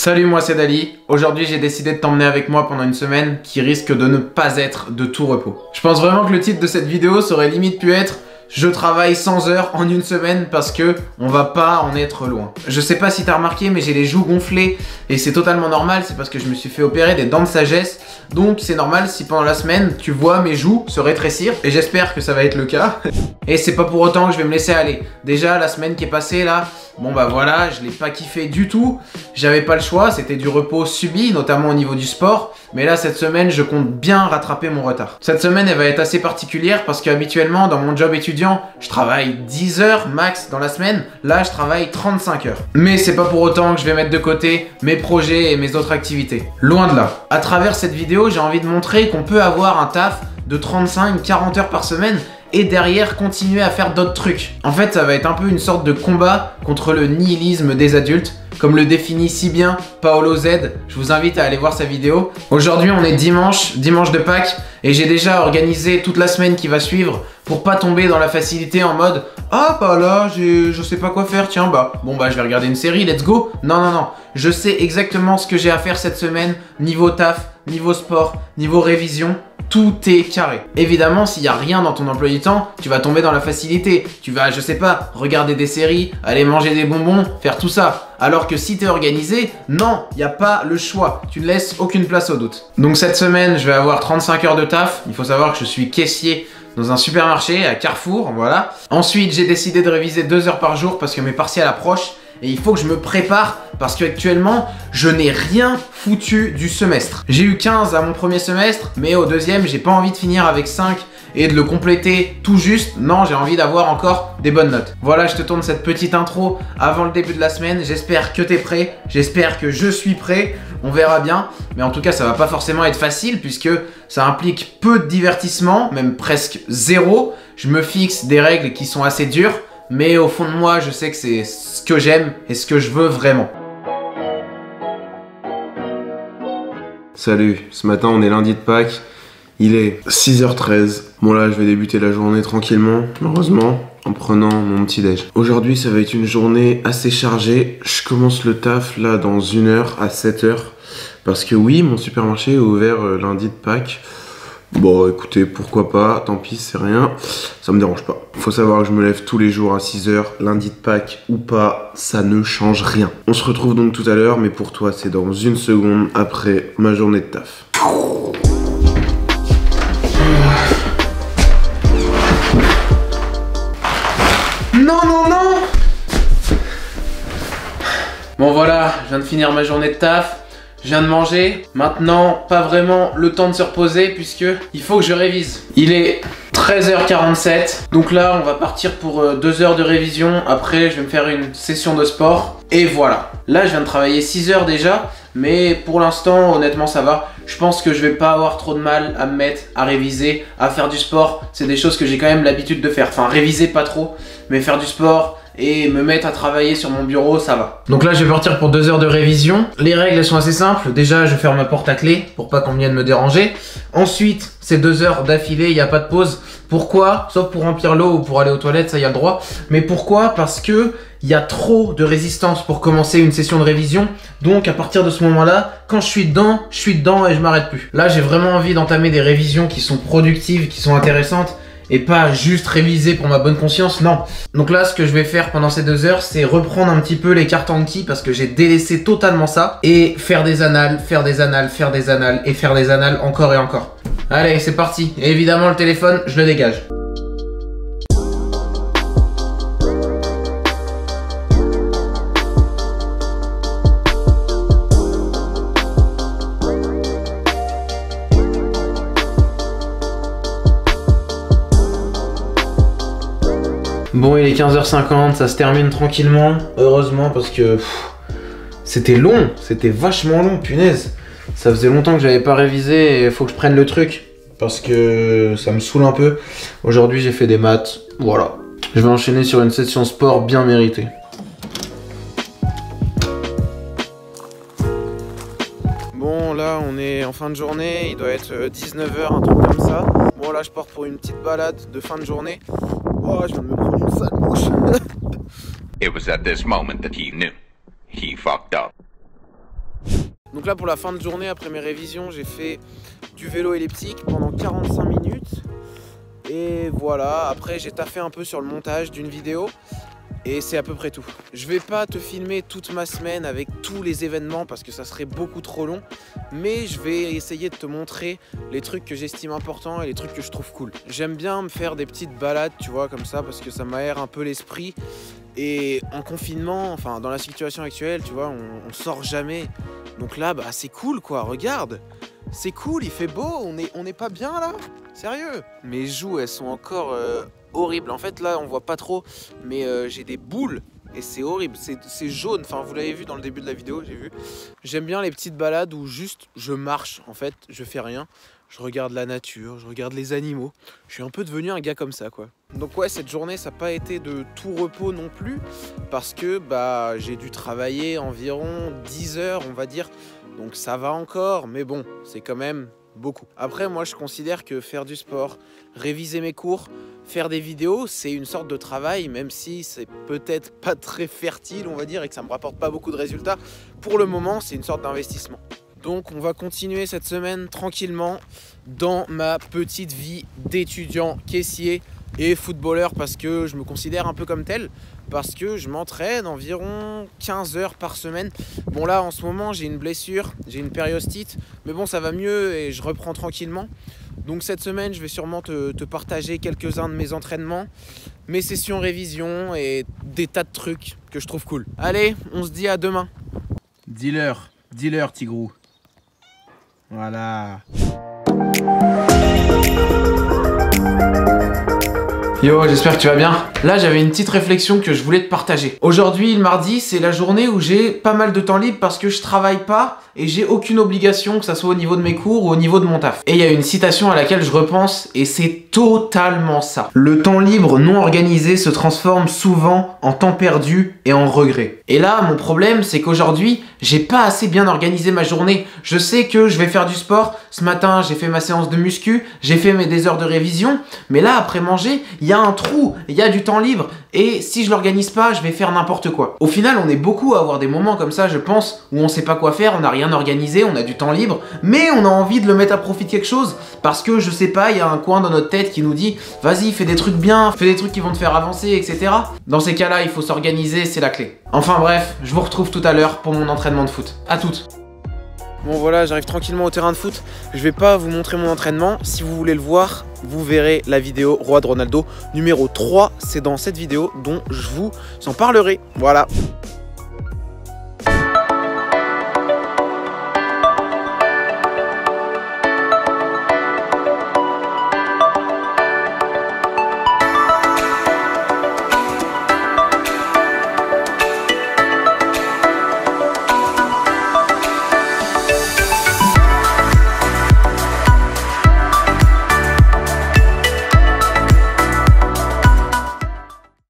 Salut, moi c'est Dali. Aujourd'hui j'ai décidé de t'emmener avec moi pendant une semaine qui risque de ne pas être de tout repos. Je pense vraiment que le titre de cette vidéo serait limite pu être je travaille 100 heures en une semaine parce que on va pas en être loin. Je sais pas si t'as remarqué mais j'ai les joues gonflées et c'est totalement normal, c'est parce que je me suis fait opérer des dents de sagesse. Donc c'est normal si pendant la semaine tu vois mes joues se rétrécir et j'espère que ça va être le cas. Et c'est pas pour autant que je vais me laisser aller. Déjà la semaine qui est passée là, bon bah voilà, je l'ai pas kiffé du tout. J'avais pas le choix, c'était du repos subi, notamment au niveau du sport. Mais là cette semaine je compte bien rattraper mon retard. Cette semaine elle va être assez particulière parce qu'habituellement dans mon job étudiant, je travaille 10 heures max dans la semaine. Là je travaille 35 heures. Mais c'est pas pour autant que je vais mettre de côté mes projets et mes autres activités. Loin de là. À travers cette vidéo, j'ai envie de montrer qu'on peut avoir un taf de 35-40 heures par semaine et derrière continuer à faire d'autres trucs. En fait, ça va être un peu une sorte de combat contre le nihilisme des adultes, comme le définit si bien Paolo Z. Je vous invite à aller voir sa vidéo. Aujourd'hui, on est dimanche de Pâques, et j'ai déjà organisé toute la semaine qui va suivre pour pas tomber dans la facilité en mode « Ah bah là, je sais pas quoi faire, tiens bah, bon bah je vais regarder une série, let's go !» Non, non, non, je sais exactement ce que j'ai à faire cette semaine, niveau taf, niveau sport, niveau révision. Tout est carré. Évidemment, s'il n'y a rien dans ton emploi du temps, tu vas tomber dans la facilité. Tu vas, je sais pas, regarder des séries, aller manger des bonbons, faire tout ça. Alors que si tu es organisé, non, il n'y a pas le choix. Tu ne laisses aucune place au doute. Donc cette semaine, je vais avoir 35 heures de taf. Il faut savoir que je suis caissier dans un supermarché à Carrefour, voilà. Ensuite, j'ai décidé de réviser 2 heures par jour parce que mes partiels approchent. Et il faut que je me prépare parce qu'actuellement, je n'ai rien foutu du semestre. J'ai eu 15 à mon premier semestre, mais au deuxième, j'ai pas envie de finir avec 5 et de le compléter tout juste. Non, j'ai envie d'avoir encore des bonnes notes. Voilà, je te tourne cette petite intro avant le début de la semaine. J'espère que tu es prêt, j'espère que je suis prêt. On verra bien, mais en tout cas, ça va pas forcément être facile puisque ça implique peu de divertissement, même presque zéro. Je me fixe des règles qui sont assez dures. Mais au fond de moi, je sais que c'est ce que j'aime et ce que je veux vraiment. Salut, ce matin on est lundi de Pâques, il est 6h13. Bon là je vais débuter la journée tranquillement, heureusement, en prenant mon petit déj. Aujourd'hui ça va être une journée assez chargée. Je commence le taf là dans 1 heure à 7h. Parce que oui, mon supermarché est ouvert lundi de Pâques. Bon écoutez, pourquoi pas, tant pis c'est rien, ça me dérange pas. Faut savoir que je me lève tous les jours à 6h, lundi de Pâques ou pas, ça ne change rien. On se retrouve donc tout à l'heure, mais pour toi c'est dans 1 seconde après ma journée de taf. Non, non, non! Bon voilà, je viens de finir ma journée de taf. Je viens de manger, maintenant pas vraiment le temps de se reposer puisque il faut que je révise. Il est 13h47, donc là on va partir pour 2 heures de révision. Après je vais me faire une session de sport et voilà. Là je viens de travailler 6 heures déjà, mais pour l'instant honnêtement ça va. Je pense que je vais pas avoir trop de mal à me mettre à réviser, à faire du sport. C'est des choses que j'ai quand même l'habitude de faire. Enfin réviser pas trop, mais faire du sport et me mettre à travailler sur mon bureau, ça va. Donc là je vais partir pour 2 heures de révision. Les règles elles sont assez simples. Déjà je ferme ma porte à clé pour pas qu'on vienne me déranger. Ensuite c'est 2 heures d'affilée, il n'y a pas de pause. Pourquoi? Sauf pour remplir l'eau ou pour aller aux toilettes, ça y a le droit. Mais pourquoi? Parce que il y a trop de résistance pour commencer une session de révision. Donc à partir de ce moment-là, quand je suis dedans et je m'arrête plus. Là j'ai vraiment envie d'entamer des révisions qui sont productives, qui sont intéressantes. Et pas juste réviser pour ma bonne conscience, non. Donc là, ce que je vais faire pendant ces 2 heures, c'est reprendre un petit peu les cartes Anki parce que j'ai délaissé totalement ça. Et faire des annales, faire des annales, faire des annales et faire des annales encore et encore. Allez, c'est parti. Et évidemment, le téléphone, je le dégage. Bon, il est 15h50, ça se termine tranquillement, heureusement parce que c'était long, c'était vachement long, punaise. Ça faisait longtemps que j'avais pas révisé et il faut que je prenne le truc parce que ça me saoule un peu. Aujourd'hui j'ai fait des maths, voilà. Je vais enchaîner sur une session sport bien méritée. Bon là on est en fin de journée, il doit être 19h, un truc comme ça. Bon là je pars pour une petite balade de fin de journée. Oh, je viens de me prendre une sale mouche. It was at this moment that he knew. He fucked up. Donc là pour la fin de journée, après mes révisions, j'ai fait du vélo elliptique pendant 45 minutes. Et voilà, après j'ai taffé un peu sur le montage d'une vidéo. Et c'est à peu près tout. Je vais pas te filmer toute ma semaine avec tous les événements parce que ça serait beaucoup trop long. Mais je vais essayer de te montrer les trucs que j'estime importants et les trucs que je trouve cool. J'aime bien me faire des petites balades, tu vois, comme ça, parce que ça m'aère un peu l'esprit. Et en confinement, enfin dans la situation actuelle, tu vois, on sort jamais. Donc là, bah c'est cool quoi, regarde. C'est cool, il fait beau, on est pas bien là? Sérieux? Mes joues, elles sont encore horribles. En fait là, on voit pas trop, mais j'ai des boules. Et c'est horrible, c'est jaune, enfin vous l'avez vu dans le début de la vidéo, j'ai vu. J'aime bien les petites balades où juste je marche, en fait, je fais rien. Je regarde la nature, je regarde les animaux. Je suis un peu devenu un gars comme ça quoi. Donc ouais, cette journée ça n'a pas été de tout repos non plus. Parce que bah j'ai dû travailler environ 10 heures on va dire. Donc ça va encore, mais bon, c'est quand même beaucoup. Après moi je considère que faire du sport, réviser mes cours, faire des vidéos, c'est une sorte de travail, même si c'est peut-être pas très fertile, on va dire, et que ça me rapporte pas beaucoup de résultats. Pour le moment, c'est une sorte d'investissement. Donc on va continuer cette semaine tranquillement dans ma petite vie d'étudiant caissier et footballeur parce que je me considère un peu comme tel, parce que je m'entraîne environ 15 heures par semaine. Bon là en ce moment j'ai une blessure, j'ai une périostite, mais bon ça va mieux et je reprends tranquillement. Donc cette semaine je vais sûrement te partager quelques-uns de mes entraînements, mes sessions révision et des tas de trucs que je trouve cool. Allez, on se dit à demain. Dis-leur, Tigrou. Voilà. Yo, j'espère que tu vas bien. Là, j'avais une petite réflexion que je voulais te partager. Aujourd'hui, le mardi, c'est la journée où j'ai pas mal de temps libre parce que je travaille pas et j'ai aucune obligation, que ça soit au niveau de mes cours ou au niveau de mon taf. Et il y a une citation à laquelle je repense et c'est totalement ça. Le temps libre non organisé se transforme souvent en temps perdu et en regret. Et là, mon problème, c'est qu'aujourd'hui, j'ai pas assez bien organisé ma journée. Je sais que je vais faire du sport. Ce matin, j'ai fait ma séance de muscu, j'ai fait des heures de révision. Mais là, après manger, il y a un trou, il y a du temps libre. Et si je l'organise pas, je vais faire n'importe quoi. Au final, on est beaucoup à avoir des moments comme ça, je pense, où on sait pas quoi faire, on n'a rien organisé, on a du temps libre, mais on a envie de le mettre à profit de quelque chose. Parce que, je sais pas, il y a un coin dans notre tête qui nous dit « Vas-y, fais des trucs bien, fais des trucs qui vont te faire avancer, etc. » Dans ces cas-là, il faut s'organiser, c'est la clé. Enfin bref, je vous retrouve tout à l'heure pour mon entraînement de foot. À toutes. Bon voilà, j'arrive tranquillement au terrain de foot. Je vais pas vous montrer mon entraînement. Si vous voulez le voir, vous verrez la vidéo Roi de Ronaldo numéro 3. C'est dans cette vidéo dont je vous en parlerai. Voilà.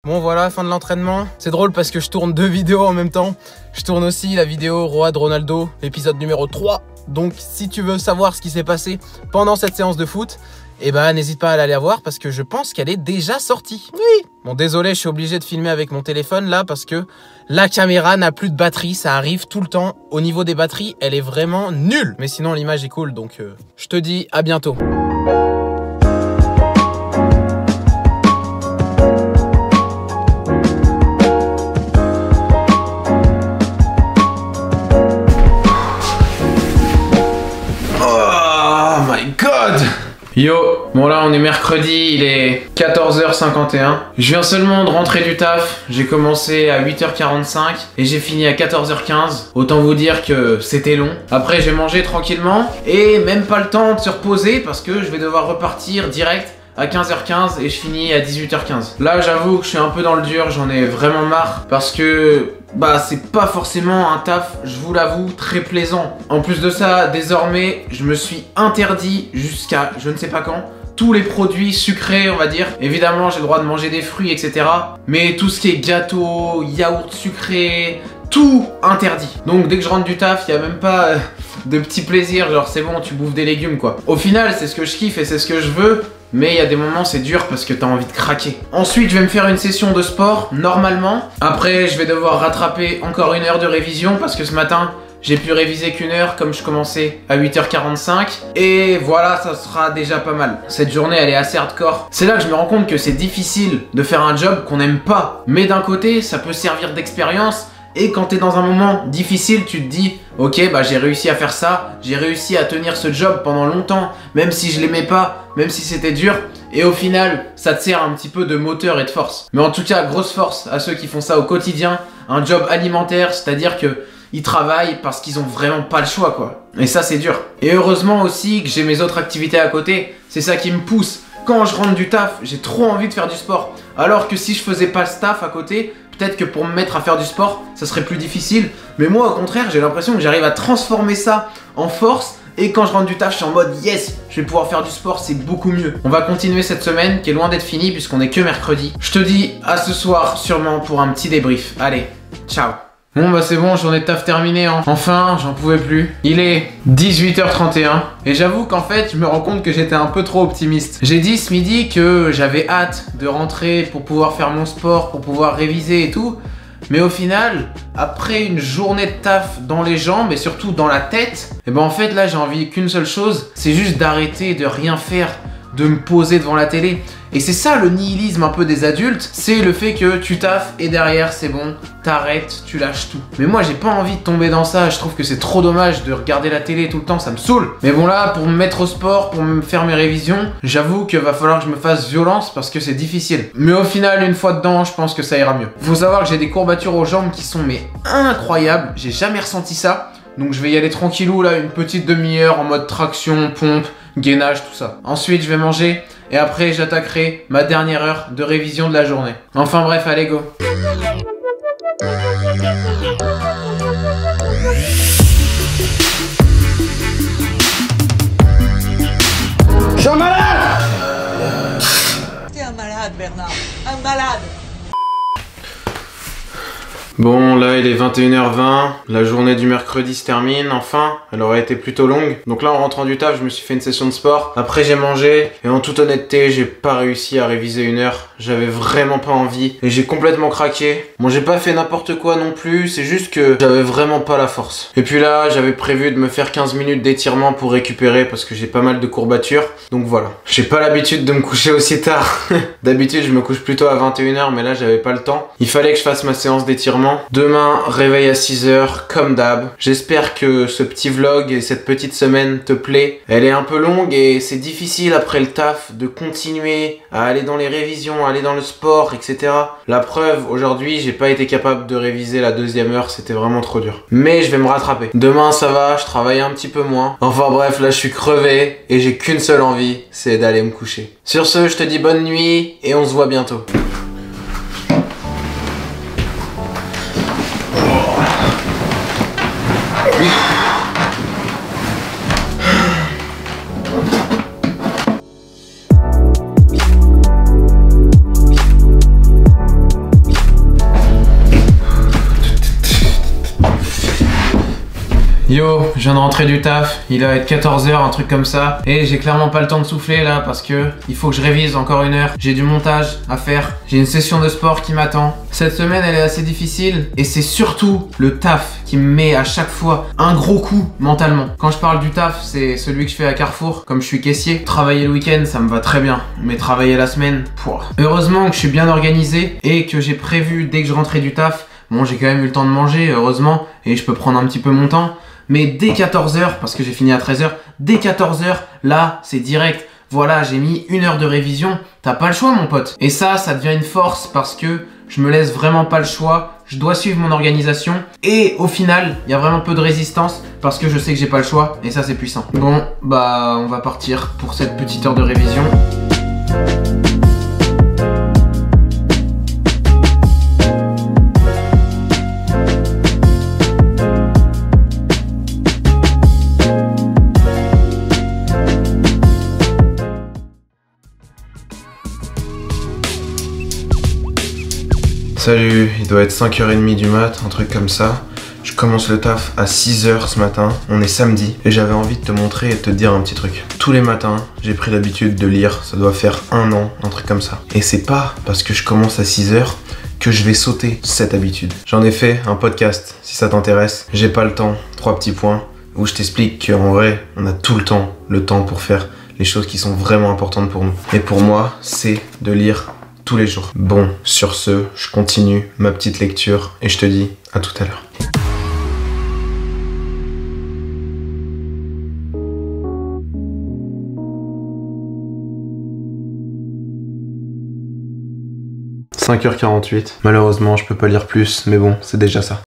Bon voilà, fin de l'entraînement. C'est drôle parce que je tourne 2 vidéos en même temps. Je tourne aussi la vidéo Roi de Ronaldo, épisode numéro 3. Donc si tu veux savoir ce qui s'est passé pendant cette séance de foot, eh ben n'hésite pas à aller la voir parce que je pense qu'elle est déjà sortie. Oui. Bon désolé, je suis obligé de filmer avec mon téléphone là parce que la caméra n'a plus de batterie, ça arrive tout le temps. Au niveau des batteries, elle est vraiment nulle. Mais sinon l'image est cool, donc je te dis à bientôt. Yo, bon là on est mercredi, il est 14h51. Je viens seulement de rentrer du taf, j'ai commencé à 8h45 et j'ai fini à 14h15. Autant vous dire que c'était long. Après j'ai mangé tranquillement et même pas le temps de se reposer parce que je vais devoir repartir direct à 15h15 et je finis à 18h15. Là j'avoue que je suis un peu dans le dur, j'en ai vraiment marre parce que bah c'est pas forcément un taf, je vous l'avoue, très plaisant. En plus de ça, désormais, je me suis interdit jusqu'à je ne sais pas quand tous les produits sucrés, on va dire. Évidemment, j'ai le droit de manger des fruits, etc. Mais tout ce qui est gâteau, yaourt sucré, tout interdit. Donc dès que je rentre du taf, il n'y a même pas de petits plaisirs, genre c'est bon, tu bouffes des légumes quoi. Au final, c'est ce que je kiffe et c'est ce que je veux. Mais il y a des moments c'est dur parce que t'as envie de craquer. Ensuite je vais me faire une session de sport normalement. Après je vais devoir rattraper encore 1 heure de révision parce que ce matin J'ai pu réviser qu'une heure comme je commençais à 8h45. Et voilà, ça sera déjà pas mal. Cette journée, elle est assez hardcore. C'est là que je me rends compte que c'est difficile de faire un job qu'on n'aime pas. Mais d'un côté, ça peut servir d'expérience. Et quand t'es dans un moment difficile, tu te dis ok, bah j'ai réussi à faire ça, j'ai réussi à tenir ce job pendant longtemps, même si je l'aimais pas, même si c'était dur. Et au final, ça te sert un petit peu de moteur et de force. Mais en tout cas, grosse force à ceux qui font ça au quotidien. Un job alimentaire, c'est-à-dire que ils travaillent parce qu'ils ont vraiment pas le choix, quoi. Et ça, c'est dur. Et heureusement aussi que j'ai mes autres activités à côté. C'est ça qui me pousse. Quand je rentre du taf, j'ai trop envie de faire du sport. Alors que si je faisais pas ce taf à côté, peut-être que pour me mettre à faire du sport, ça serait plus difficile. Mais moi, au contraire, j'ai l'impression que j'arrive à transformer ça en force. Et quand je rentre du taf, je suis en mode yes, je vais pouvoir faire du sport, c'est beaucoup mieux. On va continuer cette semaine qui est loin d'être finie puisqu'on est que mercredi. Je te dis à ce soir sûrement pour un petit débrief. Allez, ciao. Bon bah c'est bon, journée de taf terminée hein. Enfin, j'en pouvais plus. Il est 18h31 et j'avoue qu'en fait, je me rends compte que j'étais un peu trop optimiste. J'ai dit ce midi que j'avais hâte de rentrer pour pouvoir faire mon sport, pour pouvoir réviser et tout. Mais au final, après une journée de taf dans les jambes et surtout dans la tête, et ben en fait là j'ai envie qu'une seule chose, c'est juste d'arrêter de rien faire, de me poser devant la télé. Et c'est ça le nihilisme un peu des adultes, c'est le fait que tu taffes et derrière c'est bon, t'arrêtes, tu lâches tout. Mais moi j'ai pas envie de tomber dans ça, je trouve que c'est trop dommage de regarder la télé tout le temps, ça me saoule. Mais bon là, pour me mettre au sport, pour me faire mes révisions, j'avoue qu'il va falloir que je me fasse violence parce que c'est difficile. Mais au final, une fois dedans, je pense que ça ira mieux. Faut savoir que j'ai des courbatures aux jambes qui sont mais incroyables, j'ai jamais ressenti ça. Donc je vais y aller tranquillou là, une petite demi-heure en mode traction, pompe, gainage, tout ça. Ensuite je vais manger et après j'attaquerai ma dernière heure de révision de la journée. Enfin bref, allez go. Je suis un malade! T'es un malade, Bernard. Un malade. Bon, là il est 21h20, la journée du mercredi se termine, enfin, elle aurait été plutôt longue. Donc là en rentrant du taf, je me suis fait une session de sport, après j'ai mangé, et en toute honnêteté, j'ai pas réussi à réviser une heure, j'avais vraiment pas envie, et j'ai complètement craqué. Bon, j'ai pas fait n'importe quoi non plus, c'est juste que j'avais vraiment pas la force. Et puis là, j'avais prévu de me faire 15 minutes d'étirement pour récupérer, parce que j'ai pas mal de courbatures, donc voilà. J'ai pas l'habitude de me coucher aussi tard. D'habitude, je me couche plutôt à 21h, mais là j'avais pas le temps. Il fallait que je fasse ma séance d'étirement. Demain, réveil à 6h, comme d'hab. J'espère que ce petit vlog et cette petite semaine te plaît. Elle est un peu longue et c'est difficile après le taf de continuer à aller dans les révisions, à aller dans le sport, etc. La preuve, aujourd'hui, j'ai pas été capable de réviser la deuxième heure, c'était vraiment trop dur. Mais je vais me rattraper. Demain, ça va, je travaille un petit peu moins. Enfin bref, là, je suis crevé et j'ai qu'une seule envie, c'est d'aller me coucher. Sur ce, je te dis bonne nuit et on se voit bientôt. Yo, je viens de rentrer du taf, il va être 14h, un truc comme ça. Et j'ai clairement pas le temps de souffler là parce que il faut que je révise encore une heure. J'ai du montage à faire, j'ai une session de sport qui m'attend. Cette semaine elle est assez difficile et c'est surtout le taf qui me met à chaque fois un gros coup mentalement. Quand je parle du taf, c'est celui que je fais à Carrefour, comme je suis caissier. Travailler le week-end ça me va très bien, mais travailler la semaine, pouah. Heureusement que je suis bien organisé et que j'ai prévu dès que je rentrais du taf. Bon, j'ai quand même eu le temps de manger, heureusement, et je peux prendre un petit peu mon temps. Mais dès 14h, parce que j'ai fini à 13h, dès 14h, là, c'est direct. Voilà, j'ai mis une heure de révision. T'as pas le choix, mon pote. Et ça devient une force parce que je me laisse vraiment pas le choix. Je dois suivre mon organisation. Et au final, il y a vraiment peu de résistance parce que je sais que j'ai pas le choix. Et ça, c'est puissant. Bon, bah, on va partir pour cette petite heure de révision. Salut, il doit être 5h30 du mat, un truc comme ça. Je commence le taf à 6h ce matin, on est samedi, et j'avais envie de te montrer et de te dire un petit truc. Tous les matins, j'ai pris l'habitude de lire, ça doit faire 1 an, un truc comme ça. Et c'est pas parce que je commence à 6h que je vais sauter cette habitude. J'en ai fait un podcast, si ça t'intéresse. J'ai pas le temps, 3 petits points, où je t'explique qu'en vrai, on a tout le temps pour faire les choses qui sont vraiment importantes pour nous. Et pour moi, c'est de lire tous les jours. Bon, sur ce, je continue ma petite lecture et je te dis à tout à l'heure. « 5h48. Malheureusement, je peux pas lire plus, mais bon, c'est déjà ça.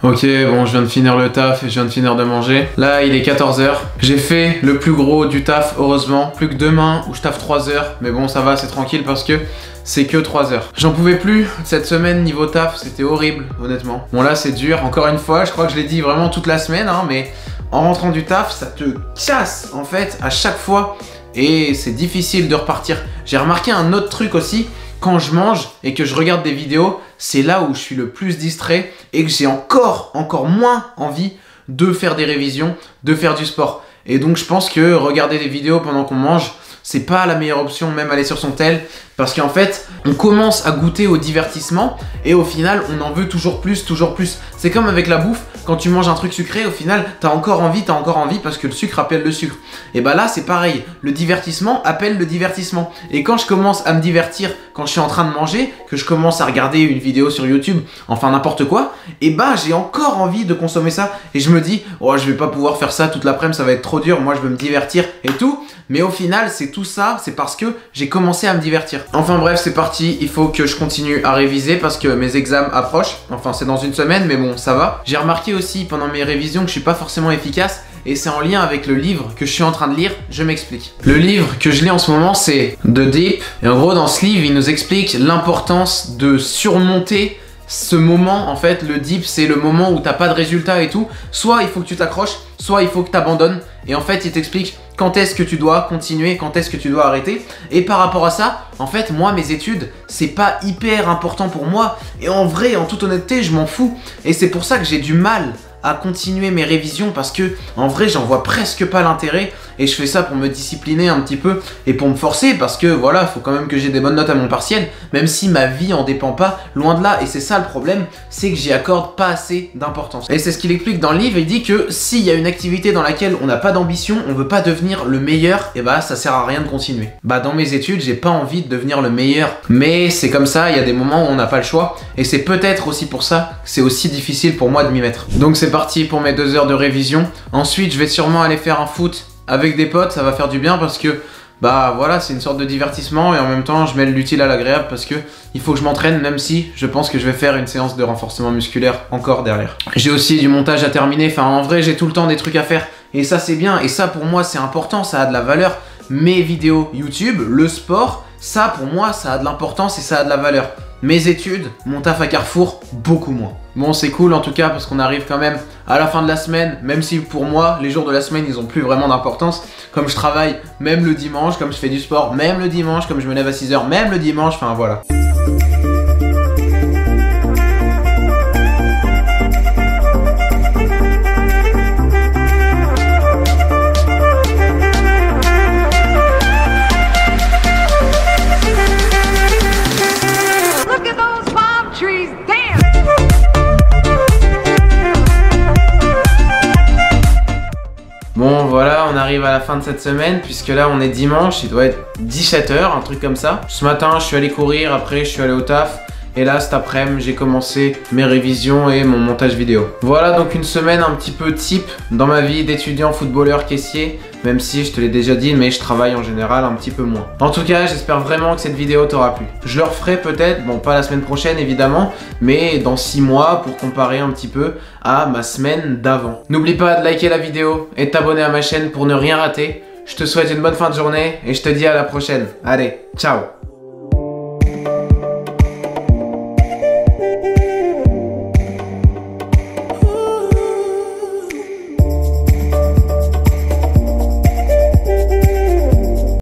Ok, bon, je viens de finir le taf et je viens de finir de manger. Là, il est 14h. J'ai fait le plus gros du taf, heureusement. Plus que demain, où je taffe 3 heures. Mais bon, ça va, c'est tranquille parce que c'est que 3 heures. J'en pouvais plus. Cette semaine, niveau taf, c'était horrible, honnêtement. Bon, là, c'est dur. Encore une fois, je crois que je l'ai dit vraiment toute la semaine, hein, mais en rentrant du taf, ça te casse, en fait, à chaque fois. Et c'est difficile de repartir. J'ai remarqué un autre truc aussi. Quand je mange et que je regarde des vidéos, c'est là où je suis le plus distrait et que j'ai encore moins envie de faire des révisions, de faire du sport. Et donc je pense que regarder des vidéos pendant qu'on mange, c'est pas la meilleure option, même aller sur son tel, parce qu'en fait, on commence à goûter au divertissement et au final, on en veut toujours plus, toujours plus. C'est comme avec la bouffe, quand tu manges un truc sucré, au final, t'as encore envie parce que le sucre appelle le sucre. Et bah là, c'est pareil, le divertissement appelle le divertissement. Et quand je commence à me divertir, quand je suis en train de manger, que je commence à regarder une vidéo sur YouTube, enfin n'importe quoi, et bah j'ai encore envie de consommer ça. Et je me dis, oh je vais pas pouvoir faire ça toute l'après-midi, ça va être trop dur, moi je veux me divertir et tout. Mais au final, c'est tout ça, c'est parce que j'ai commencé à me divertir. Enfin bref, c'est parti, il faut que je continue à réviser parce que mes examens approchent. Enfin, c'est dans une semaine, mais bon, ça va. J'ai remarqué aussi pendant mes révisions que je suis pas forcément efficace et c'est en lien avec le livre que je suis en train de lire, je m'explique. Le livre que je lis en ce moment, c'est The Deep. Et en gros, dans ce livre, il nous explique l'importance de surmonter ce moment. En fait, le deep, c'est le moment où t'as pas de résultat et tout. Soit il faut que tu t'accroches, soit il faut que t'abandonnes. Et en fait, il t'explique quand est-ce que tu dois continuer, quand est-ce que tu dois arrêter. Et par rapport à ça, en fait, moi, mes études, c'est pas hyper important pour moi. Et en vrai, en toute honnêteté, je m'en fous. Et c'est pour ça que j'ai du mal à continuer mes révisions parce que en vrai j'en vois presque pas l'intérêt et je fais ça pour me discipliner un petit peu et pour me forcer parce que voilà, faut quand même que j'ai des bonnes notes à mon partiel, même si ma vie en dépend pas, loin de là. Et c'est ça le problème, c'est que j'y accorde pas assez d'importance. Et c'est ce qu'il explique dans le livre. Il dit que s'il y a une activité dans laquelle on n'a pas d'ambition, on veut pas devenir le meilleur, et bah ça sert à rien de continuer. Bah dans mes études, j'ai pas envie de devenir le meilleur, mais c'est comme ça, il y a des moments où on n'a pas le choix et c'est peut-être aussi pour ça que c'est aussi difficile pour moi de m'y mettre. Donc c'est parti pour mes 2 heures de révision. Ensuite, je vais sûrement aller faire un foot avec des potes, ça va faire du bien parce que bah voilà, c'est une sorte de divertissement et en même temps je mêle l'utile à l'agréable parce que il faut que je m'entraîne, même si je pense que je vais faire une séance de renforcement musculaire encore derrière. J'ai aussi du montage à terminer, enfin en vrai j'ai tout le temps des trucs à faire et ça c'est bien et ça pour moi c'est important, ça a de la valeur. Mes vidéos YouTube, le sport, ça pour moi ça a de l'importance et ça a de la valeur. Mes études, mon taf à Carrefour, beaucoup moins. Bon, c'est cool en tout cas parce qu'on arrive quand même à la fin de la semaine, même si pour moi, les jours de la semaine, ils ont plus vraiment d'importance. Comme je travaille même le dimanche, comme je fais du sport même le dimanche, comme je me lève à 6h même le dimanche, enfin voilà. Bon voilà, on arrive à la fin de cette semaine puisque là on est dimanche, il doit être 17h, un truc comme ça. Ce matin je suis allé courir, après je suis allé au taf et là cet après-midi j'ai commencé mes révisions et mon montage vidéo. Voilà donc une semaine un petit peu type dans ma vie d'étudiant, footballeur, caissier, même si je te l'ai déjà dit mais je travaille en général un petit peu moins. En tout cas j'espère vraiment que cette vidéo t'aura plu. Je le referai peut-être, bon pas la semaine prochaine évidemment, mais dans 6 mois pour comparer un petit peu à ma semaine d'avant. N'oublie pas de liker la vidéo et de t'abonner à ma chaîne pour ne rien rater. Je te souhaite une bonne fin de journée et je te dis à la prochaine. Allez, ciao!